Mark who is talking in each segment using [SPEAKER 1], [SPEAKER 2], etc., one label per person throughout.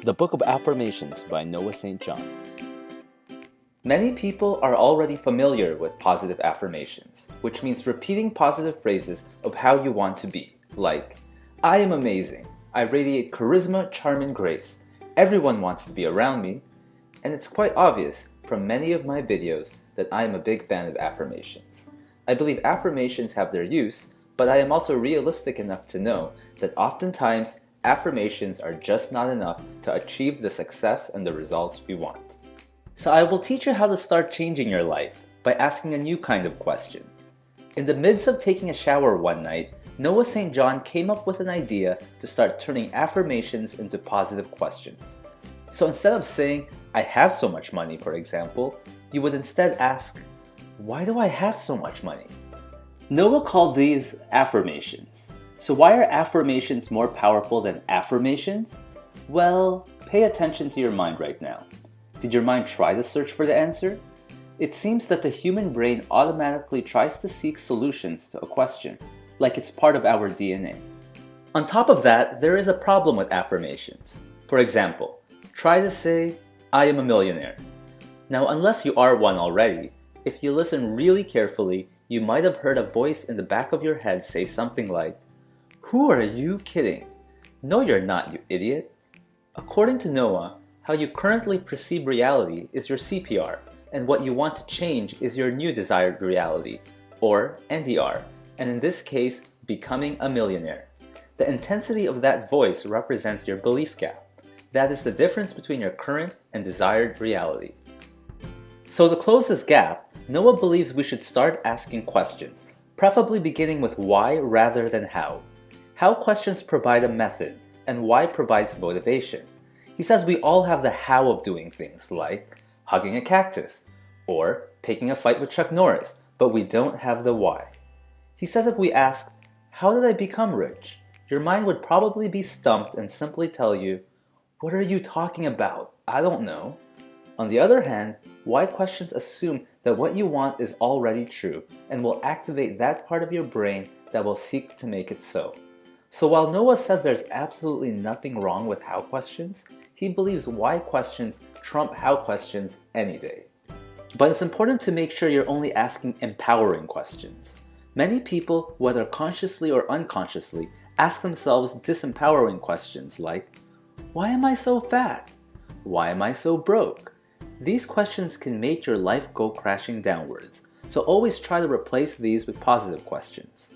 [SPEAKER 1] The Book of Affirmations by Noah St. John.
[SPEAKER 2] Many people are already familiar with positive affirmations, which means repeating positive phrases of how you want to be, like, I am amazing, I radiate charisma, charm, and grace, everyone wants to be around me, and it's quite obvious from many of my videos that I am a big fan of affirmations. I believe affirmations have their use, but I am also realistic enough to know that oftentimes affirmations are just not enough to achieve the success and the results we want. So I will teach you how to start changing your life by asking a new kind of question. In the midst of taking a shower one night, Noah St. John came up with an idea to start turning affirmations into positive questions. So instead of saying, I have so much money, for example, you would instead ask, why do I have so much money? Noah called these affirmations. So why are affirmations more powerful than affirmations? Well, pay attention to your mind right now. Did your mind try to search for the answer? It seems that the human brain automatically tries to seek solutions to a question, like it's part of our DNA. On top of that, there is a problem with affirmations. For example, try to say, I am a millionaire. Now, unless you are one already, if you listen really carefully, you might have heard a voice in the back of your head say something like, who are you kidding? No, you're not, you idiot. According to Noah, how you currently perceive reality is your CPR, and what you want to change is your new desired reality, or NDR, and in this case, becoming a millionaire. The intensity of that voice represents your belief gap. That is the difference between your current and desired reality. So to close this gap, Noah believes we should start asking questions, preferably beginning with why rather than how. How questions provide a method, and why provides motivation. He says we all have the how of doing things, like hugging a cactus, or picking a fight with Chuck Norris, but we don't have the why. He says if we ask, how did I become rich? Your mind would probably be stumped and simply tell you, what are you talking about? I don't know. On the other hand, why questions assume that what you want is already true and will activate that part of your brain that will seek to make it so. So while Noah says there's absolutely nothing wrong with how questions, he believes why questions trump how questions any day. But it's important to make sure you're only asking empowering questions. Many people, whether consciously or unconsciously, ask themselves disempowering questions like, why am I so fat? Why am I so broke? These questions can make your life go crashing downwards, so always try to replace these with positive questions.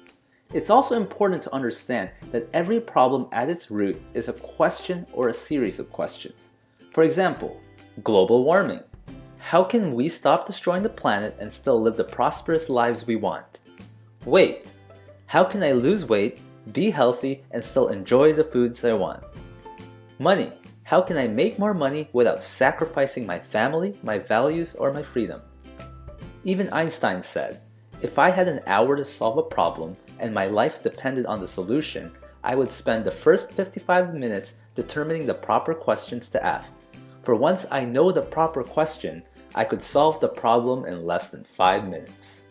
[SPEAKER 2] It's also important to understand that every problem at its root is a question or a series of questions. For example, global warming. How can we stop destroying the planet and still live the prosperous lives we want? Weight. How can I lose weight, be healthy, and still enjoy the foods I want? Money. How can I make more money without sacrificing my family, my values, or my freedom? Even Einstein said, if I had an hour to solve a problem and my life depended on the solution, I would spend the first 55 minutes determining the proper questions to ask. For once I know the proper question, I could solve the problem in less than 5 minutes.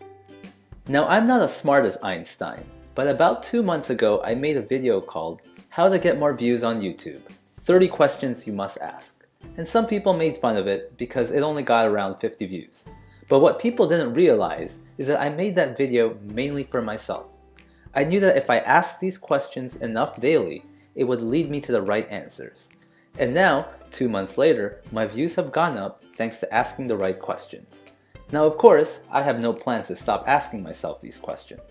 [SPEAKER 2] Now, I'm not as smart as Einstein, but about 2 months ago I made a video called How to Get More Views on YouTube, 30 Questions You Must Ask. And some people made fun of it because it only got around 50 views. But what people didn't realize is that I made that video mainly for myself. I knew that if I asked these questions enough daily, it would lead me to the right answers. And now, 2 months later, my views have gone up thanks to asking the right questions. Now, of course, I have no plans to stop asking myself these questions.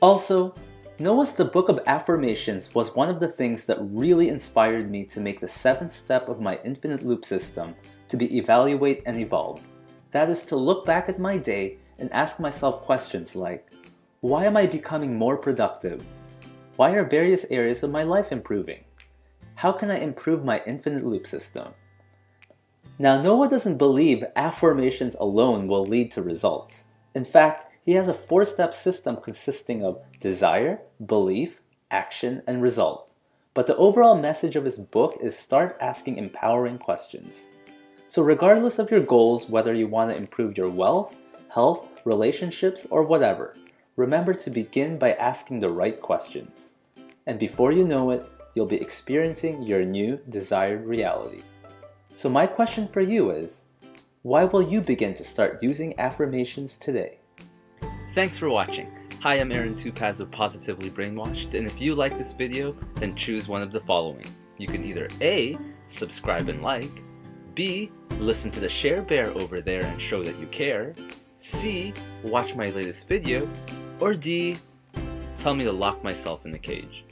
[SPEAKER 2] Also, Noah's The Book of Affirmations was one of the things that really inspired me to make the 7th step of my infinite loop system to be evaluate and evolve. That is to look back at my day and ask myself questions like, why am I becoming more productive? Why are various areas of my life improving? How can I improve my infinite loop system? Now, Noah doesn't believe affirmations alone will lead to results. In fact, he has a 4-step system consisting of desire, belief, action, and result. But the overall message of his book is start asking empowering questions. So regardless of your goals, whether you want to improve your wealth, health, relationships, or whatever, remember to begin by asking the right questions. And before you know it, you'll be experiencing your new desired reality. So my question for you is, why will you begin to start using affirmations today?
[SPEAKER 1] Thanks for watching. Hi, I'm Aaron Tupaz of Positively Brainwashed, and if you like this video, then choose one of the following. You can either A, subscribe and like, B, listen to the share bear over there and show that you care, C, watch my latest video, or D, tell me to lock myself in the cage.